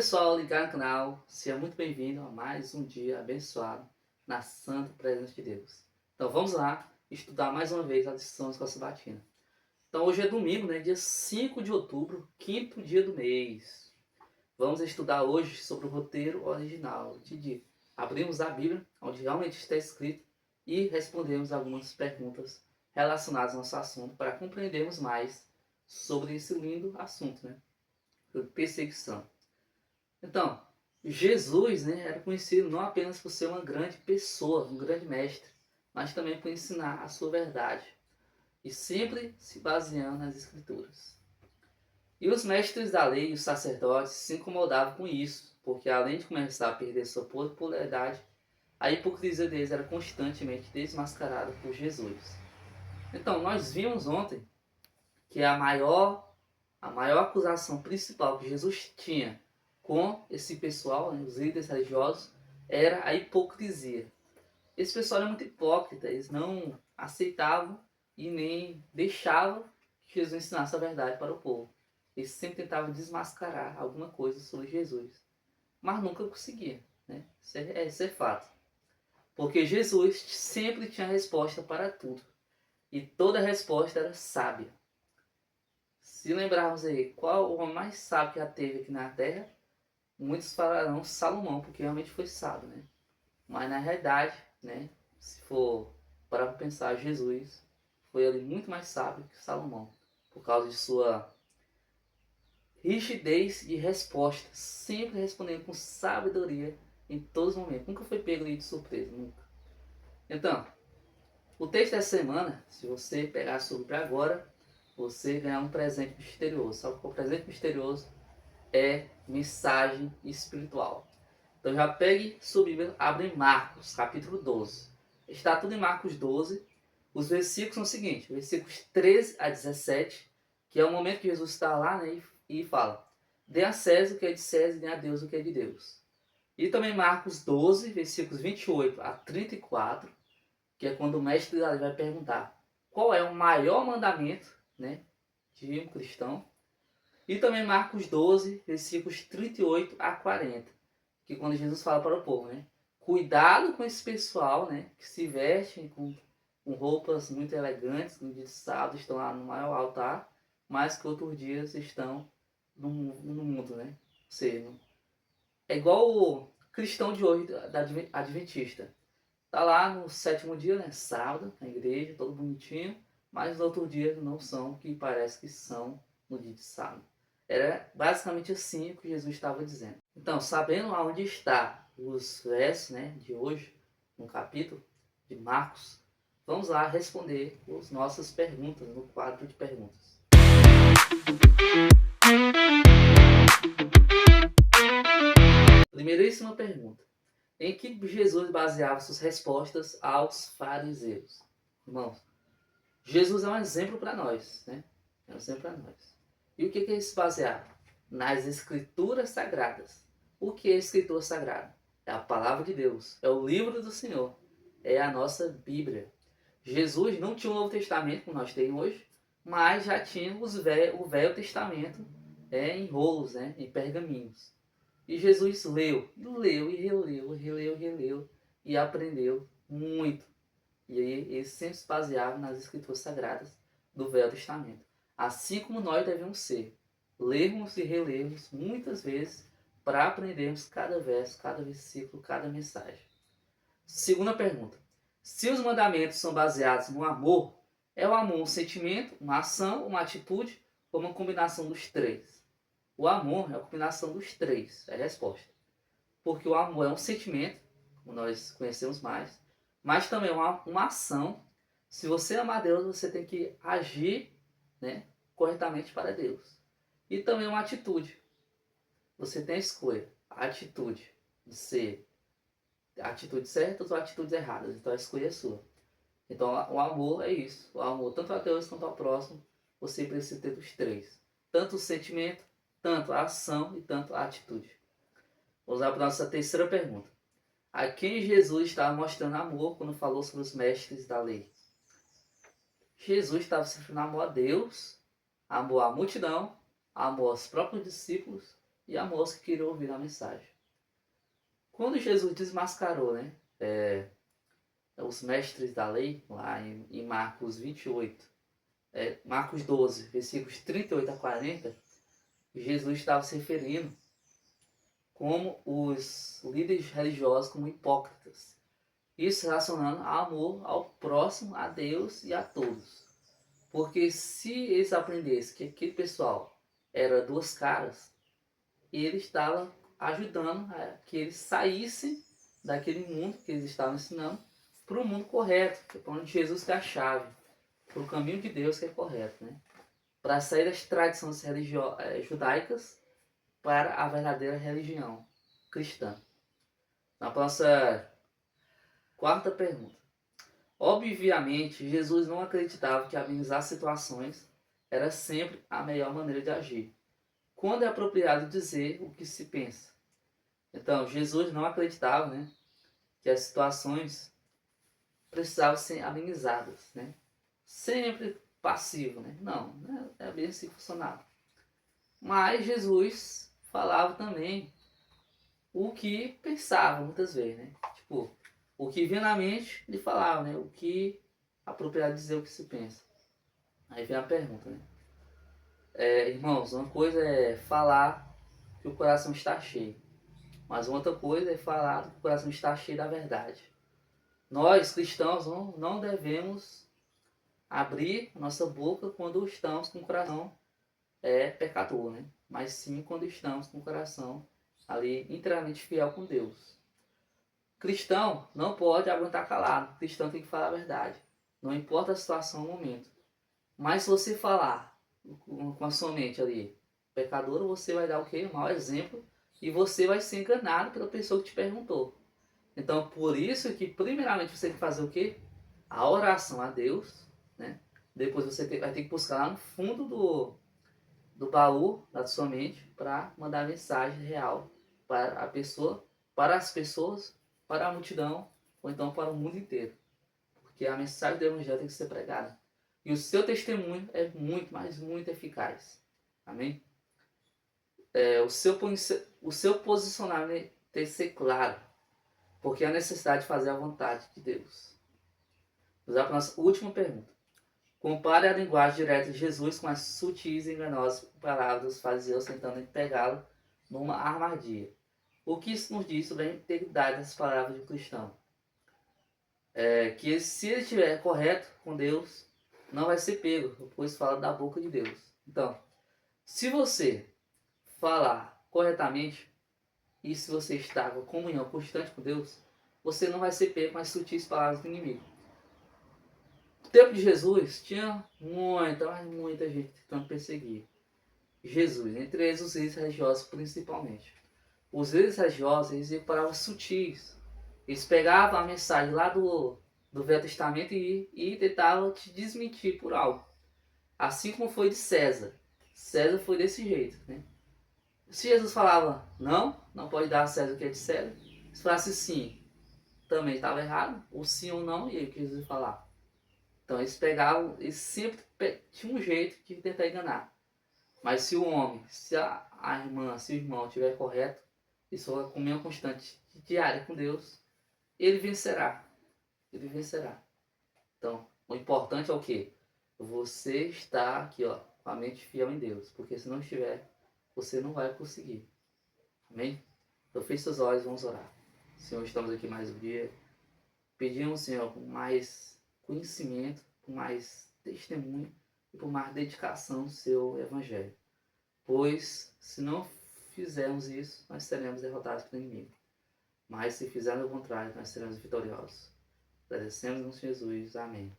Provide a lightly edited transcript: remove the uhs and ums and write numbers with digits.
pessoal ligado no canal, seja muito bem-vindo a mais um dia abençoado na santa presença de Deus. Então vamos lá estudar mais uma vez a lição da Escola Sabatina. Então hoje é domingo, né, dia 5 de outubro, quinto dia do mês. Vamos estudar hoje sobre o roteiro original de dia. Abrimos a Bíblia, onde realmente está escrito, e respondemos algumas perguntas relacionadas ao nosso assunto para compreendermos mais sobre esse lindo assunto, né? Perseguição. Então, Jesus, né, era conhecido não apenas por ser uma grande pessoa, um grande mestre, mas também por ensinar a sua verdade e sempre se baseando nas Escrituras. E os mestres da lei e os sacerdotes se incomodavam com isso, porque além de começar a perder sua popularidade, a hipocrisia deles era constantemente desmascarada por Jesus. Então, nós vimos ontem que a maior acusação principal que Jesus tinha com esse pessoal, né, os líderes religiosos, era a hipocrisia. Esse pessoal era muito hipócrita, eles não aceitavam e nem deixavam que Jesus ensinasse a verdade para o povo. Eles sempre tentavam desmascarar alguma coisa sobre Jesus, mas nunca conseguiam, né? Isso é fato. Porque Jesus sempre tinha resposta para tudo, e toda resposta era sábia. Se lembrarmos aí, qual o homem mais sábio que já teve aqui na Terra? Muitos falarão Salomão, porque realmente foi sábio, né? Mas na realidade, né, se for para pensar, Jesus foi ali muito mais sábio que Salomão, por causa de sua rigidez de resposta, sempre respondendo com sabedoria em todos os momentos. Nunca foi pego de surpresa, nunca. Então, o texto dessa semana, se você pegar sobre agora, você ganhar um presente misterioso. Sabe qual é o presente misterioso? É mensagem espiritual. Então já pegue sua Bíblia, abre em Marcos, capítulo 12. Está tudo em Marcos 12. Os versículos são os seguintes, versículos 13 a 17, que é o momento que Jesus está lá, né, e fala: dê a César o que é de César e dê a Deus o que é de Deus. E também Marcos 12, versículos 28 a 34, que é quando o mestre da lei vai perguntar qual é o maior mandamento, né, de um cristão. E também Marcos 12, versículos 38 a 40, que quando Jesus fala para o povo, né, cuidado com esse pessoal, né, que se vestem com roupas muito elegantes, no dia de sábado estão lá no maior altar, mas que outros dias estão no mundo, né? Ou seja, é igual o cristão de hoje, da adventista. Tá lá no sétimo dia, né, sábado, na igreja, todo bonitinho, mas no outro dia não são o que parece que são no dia de sábado. Era basicamente assim o que Jesus estava dizendo. Então, sabendo aonde está os versos, né, de hoje, no capítulo de Marcos, vamos lá responder as nossas perguntas no quadro de perguntas. Primeiríssima pergunta: em que Jesus baseava suas respostas aos fariseus? Irmãos, Jesus é um exemplo para nós, né? É um exemplo para nós. E o que ele se baseava? Nas Escrituras Sagradas. O que é a Escritura Sagrada? É a Palavra de Deus, é o livro do Senhor, é a nossa Bíblia. Jesus não tinha o Novo Testamento como nós temos hoje, mas já tinha o Velho Testamento em rolos, né? Em pergaminhos. E Jesus leu, e releu, e aprendeu muito. E aí ele sempre se baseava nas Escrituras Sagradas do Velho Testamento. Assim como nós devemos ser. Lermos e relermos muitas vezes para aprendermos cada verso, cada versículo, cada mensagem. Segunda pergunta: se os mandamentos são baseados no amor, é o amor um sentimento, uma ação, uma atitude ou uma combinação dos três? O amor é a combinação dos três, é a resposta. Porque o amor é um sentimento, como nós conhecemos mais, mas também é uma ação. Se você amar Deus, você tem que agir, né, corretamente para Deus. E também uma atitude. Você tem a escolha, a atitude de ser atitudes certas ou atitudes erradas. Então a escolha é sua. Então o amor é isso. O amor tanto a Deus quanto ao próximo, você precisa ter dos três. Tanto o sentimento, tanto a ação e tanto a atitude. Vamos lá para a nossa terceira pergunta: a quem Jesus estava mostrando amor quando falou sobre os mestres da lei? Jesus estava se referindo amor a Deus, amor à multidão, amor aos próprios discípulos e a moça que queria ouvir a mensagem. Quando Jesus desmascarou, né, os mestres da lei, lá em Marcos 28, Marcos 12, versículos 38 a 40, Jesus estava se referindo como os líderes religiosos como hipócritas. Isso relacionando ao amor ao próximo, a Deus e a todos. Porque se eles aprendessem que aquele pessoal era duas caras, ele estava ajudando a que eles saíssem daquele mundo que eles estavam ensinando para o mundo correto, que é para onde Jesus que é a chave, para o caminho de Deus que é correto, né? Para sair das tradições judaicas para a verdadeira religião cristã. Na nossa quarta pergunta. Obviamente, Jesus não acreditava que amenizar situações era sempre a melhor maneira de agir. Quando é apropriado dizer o que se pensa? Então, Jesus não acreditava, né, que as situações precisavam ser amenizadas, né? Sempre passivo, né? Não, né? É bem assim que funcionava. Mas Jesus falava também o que pensava muitas vezes, né? Tipo, o que vinha na mente, ele falava, né? O que é apropriado dizer o que se pensa. Aí vem a pergunta, né? Irmãos, uma coisa é falar que o coração está cheio, mas outra coisa é falar que o coração está cheio da verdade. Nós, cristãos, não devemos abrir nossa boca quando estamos com o coração pecador, né? Mas sim quando estamos com o coração ali inteiramente fiel com Deus. Cristão não pode aguentar calado. Cristão tem que falar a verdade. Não importa a situação ou o momento. Mas se você falar com a sua mente ali pecadora, você vai dar o quê? Um mau exemplo. E você vai ser enganado pela pessoa que te perguntou. Então, por isso que primeiramente você tem que fazer o quê? A oração a Deus, né? Depois você vai ter que buscar lá no fundo do baú da sua mente para mandar a mensagem real para a pessoa, para as pessoas, para a multidão ou então para o mundo inteiro. Porque a mensagem do Evangelho tem que ser pregada. E o seu testemunho é muito, mas muito eficaz. Amém? O seu posicionamento tem que ser claro. Porque há necessidade de fazer a vontade de Deus. Vamos para a nossa última pergunta. Compare a linguagem direta de Jesus com as sutis e enganosas palavras dos fariseus tentando pegá-lo numa armadilha. O que isso nos diz sobre a integridade das palavras de um cristão? Que se ele estiver correto com Deus, não vai ser pego, pois fala da boca de Deus. Então, se você falar corretamente e se você está com comunhão constante com Deus, você não vai ser pego com as sutis palavras do inimigo. No tempo de Jesus, tinha muita gente tentando perseguir Jesus, entre eles os líderes religiosos principalmente. Os líderes religiosos, eles iam palavras sutis. Eles pegavam a mensagem lá do Velho Testamento e tentavam te desmentir por algo. Assim como foi de César. César foi desse jeito, né? Se Jesus falava não pode dar a César o que é de César. Se falasse sim, também estava errado. Ou sim ou não, e aí o que Jesus ia falar? Então eles pegavam, eles sempre tinham um jeito de tentar enganar. Mas se o homem, se a irmã, se o irmão estiver correto, e sua comunhão constante diária com Deus, ele vencerá. Ele vencerá. Então, o importante é o quê? Você está aqui, ó, com a mente fiel em Deus. Porque se não estiver, você não vai conseguir. Amém? Então feche seus olhos, vamos orar. Senhor, estamos aqui mais um dia. Pedimos, Senhor, com mais conhecimento, com mais testemunho e por mais dedicação no seu Evangelho. Pois, se não fizermos isso, nós seremos derrotados pelo inimigo. Mas se fizermos o contrário, nós seremos vitoriosos. Agradecemos-nos, Jesus. Amém.